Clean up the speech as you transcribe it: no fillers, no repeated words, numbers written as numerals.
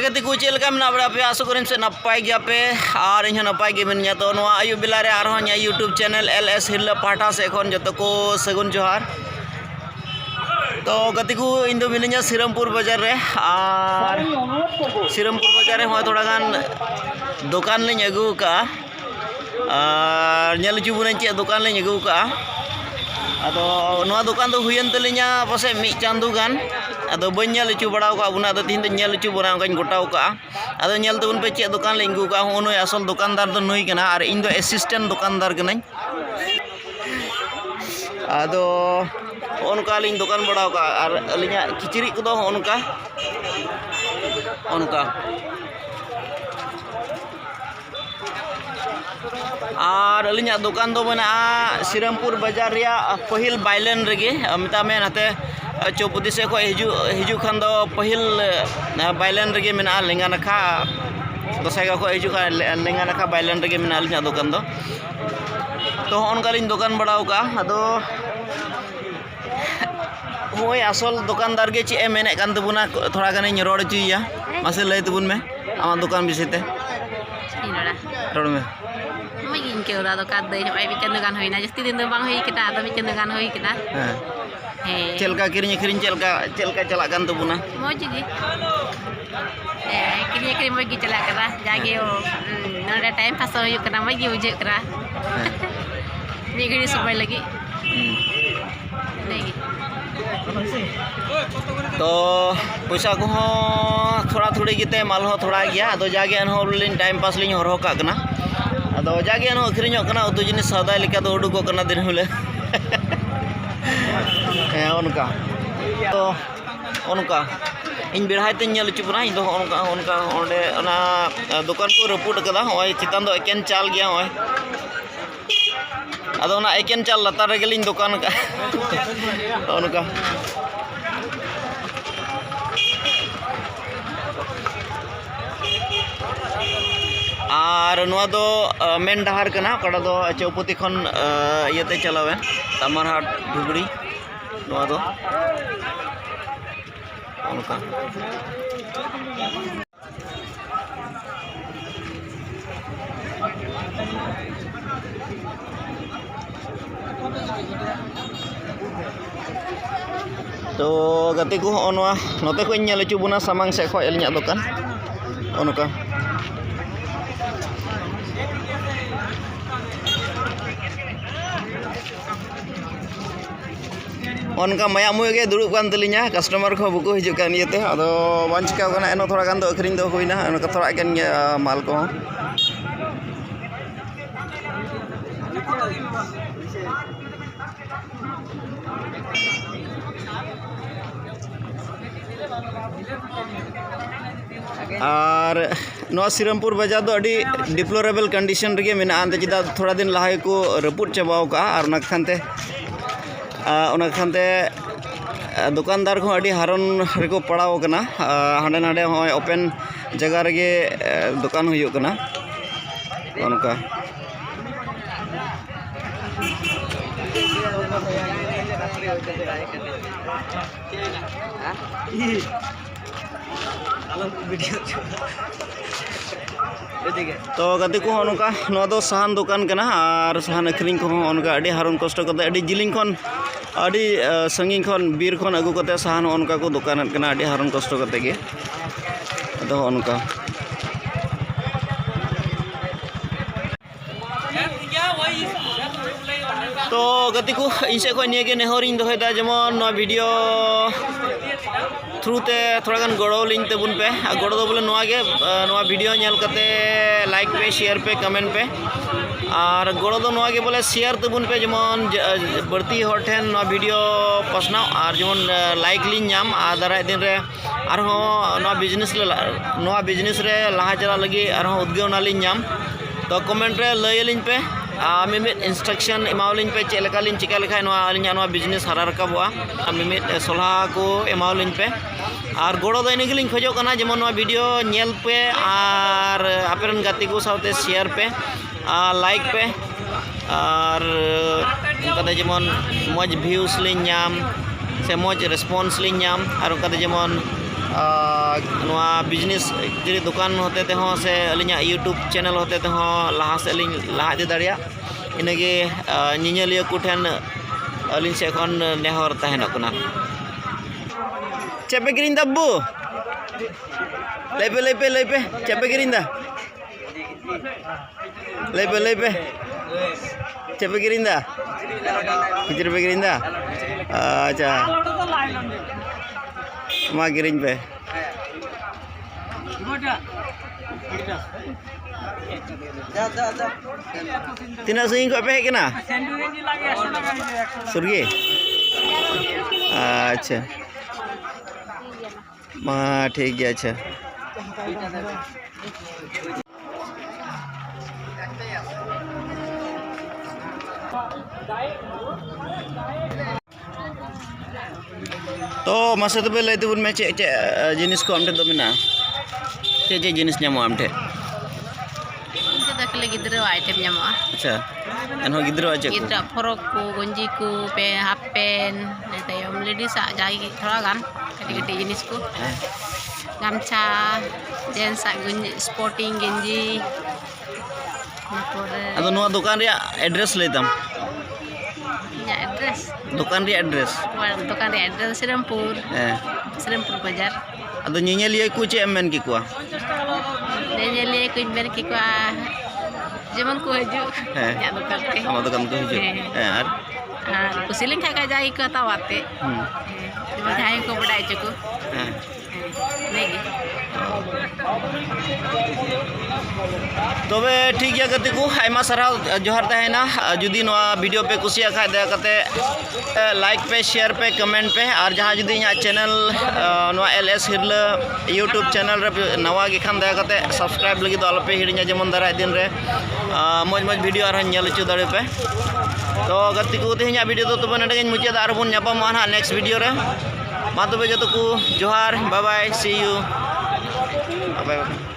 गति को चलका मना बड़ा पे आशा करें से नपाय गया पे और इन नपाय गे मिनिया तो नवा आयु बेला रे आरो यूट्यूब चैनल LS हिरला पाटा से एखन जतो को सगुन जोहार तो गति को इन दो मिनिया श्रीरामपुर बाजार रे और श्रीरामपुर बाजार रे थोड़ा गान दुकान ले अगू का और नेल जुबुन चे दुकान ले अगू का अदो नवा दुकान दो हुयन तलिया पासे मी चांदू गान अदो बन्या लचू बड़ाव का बुना तीन दिन लचू बना गोटाव का अदो नेल तबुन पे चे दुकान ले इंगू का हूँ असल दुकानदार दो नुई कना और इन दो असिस्टेंट दुकानदार कनाई अदो उनका लिंग दुकान बड़ाव का और अलिया किचरी को दो उनका और अलिया दुकान दो बना श्रीरामपुर बाजार रिया पहिल बाइलेन रेगे मिता में नाते चौपती से को हिजू खान दो पहिल बाइलेन रेगे मेना लेंगा नखा गोसाईगांव को हिजू खान लेंगा नखा बाइलेन रेगे मेना अलिया दुकान दो तो उनका लिंग दुकान बड़ाव का अदो होय असल दुकानदार के चे मेने कान तबुना थोड़ा गाने रोड चुया मासे लय तबुन में आमा दुकान बिसेते रोड में मैं इनके उदा दुकान दे भाई बिचन दुकान होइना जस्ती दिन दो बांग होई किना तो बिचन दुकान होई किना हे चलका किरिन किरिन चलका चला कान तबुना मोज जी किरिन मोज की चला करा जागे ओ नोडे टाइम पास होई कना मोज की उजे करा मी घड़ी समय लगी नहीं तो पैसा को थोड़ा थोड़ी गिते माल हो थोड़ा गया अदो जागे अन टाइम पास लिंग हरहो का कना अदो जागे अन अखरिño कना उतु जिनिस सौदा लेका दो उडुको कना दिन हुले उनका तो उनका इन बेढ़ाई ते नेल चुपना इन दो उनका ओंडे ओना दुकान को रपुट कदा होय चितान दो एकेन चाल गया होय अदो ना एकेन चाल लतार रे गेलिन दुकान का उनका और नुआ दो मेन डहार कना कड़ा दो चौपती खन इयते चलावे तमरहाट धुबड़ी नुआ दो उनका तो गति को नोते को चु बुना सामांग से खो अलिया दुकान उनका उनका माया मुए के दुड़ुब कान तलिया कस्टमर को बुको हिजुक कान इयते अदो बान चिका कना एनो थोड़ा गान दो अखरिन दो होइना उनका थोड़ा गान माल को और नवा श्रीरामपुर बाजार दो अडी डिप्लोरेबल कंडीशन रेगे मेना अंते चिदा थोड़ा दिन लहाय को रपुट चबाव का और खानते दुकानदार को अडी हारन रेको पड़ाव कना हांडे नाडे होय ओपन जगह रेगे दुकान हुयो कना उनका तो गति को उनका दो सहन दुकान कना और सहन अखरिंग को उनका अडी हारन कष्ट करते अडी जिलिंग खन अडी संगिंग खन बीर खन अगु करते सहन उनका को दुकान कना अडी हारन कष्ट करते गे तो उनका तो गति को इनसे को निये नेहरिंग दोहेदा जेमन वीडियो थ्रू ते थोड़ा गान गड़ो लिंग तबुन पे गड़ो दो बोले वीडियो नेल कते लाइक पे शेयर पे कमेंट पे और गड़ो दो के बोले शेयर तबुन पे जेमन बढ़ती हर ठेन वीडियो पसनाव और जेमन लाइक लिंग नाम और दाराय दिन रे बिजनेस रे लहा चला लगी और उद्गेवना लिंग नाम तो कमेंट रे लय लिंग पे मिमिट इंस्ट्रक्शन एमावलिन पे चेलकालिन चिका लेखा अलिया बिजनेस हरा रकाबा मिमिट सलाह को एमावलिन पे और गड़ो दो इनगलिन खोजो कना जेमन वीडियो नेल पे और आपेरन गाती को साथे शेयर पे लाइक पे और उनका जेमन मज व्यूज लिन नाम से मज रेस्पॉन्स लिन नाम और उनका जेमन नवा बिजनेस एक्चुअली दुकान होते ते हो से अलिया यूट्यूब चैनल होते ते हो लहा से लहा इदी दाड़िया इनगे निñeलिया कुठेन अलिन से खन नेहर तहन कना चेपे किरिंदा बु लेपे चेपे किरिंदा लेपे चेपे किरिंदा किचर पे किरिंदा अच्छा मा किरिंग पे tina sing kok pe kena surgi अच्छा मा ठीक है अच्छा तो masa tu bela itu pun cek jenis ko amte do mena cek jenis nyamo amte kita kali gidro item nyamo अच्छा एनहो गिद्रो आचे को gidro forok ko gonji ko pe half pen tayom ladies a jagi thoda gan kati jenis ko gamcha jeans gonji sporting genji ado noa दुकान रे address लेतम ya address दुकान रे address dukan रे address Serampur Bajar ado ñeñeलिया को चे एमन की को ñeñeलिया को इनबेन की को जेमन को हजू या दुकान के हम दुकान को हजू और कुसिलिंग का जाई को तावाते जाई को बडाई चको नेगी तबे ठीक गया गति को आयमा सारा जोहार तहना जुदी नवा वीडियो पे कुसिया खा दया कते लाइक पे शेयर पे कमेंट पे और जहां जुदी इना चैनल नवा एलएस हिरला यूट्यूब चैनल रे नवा गे खान दया कते सब्सक्राइब लगी तो अलपे हिड़िया जेमन दाराय दिन रे मज वीडियो और नेल च दाड़े पे तो गति को तेहना वीडियो तो तबे नडे मुचाद आर बन न्यापामा ना नेक्स्ट वीडियो रे मा तबे जतो को जोहार bye bye see you bye bye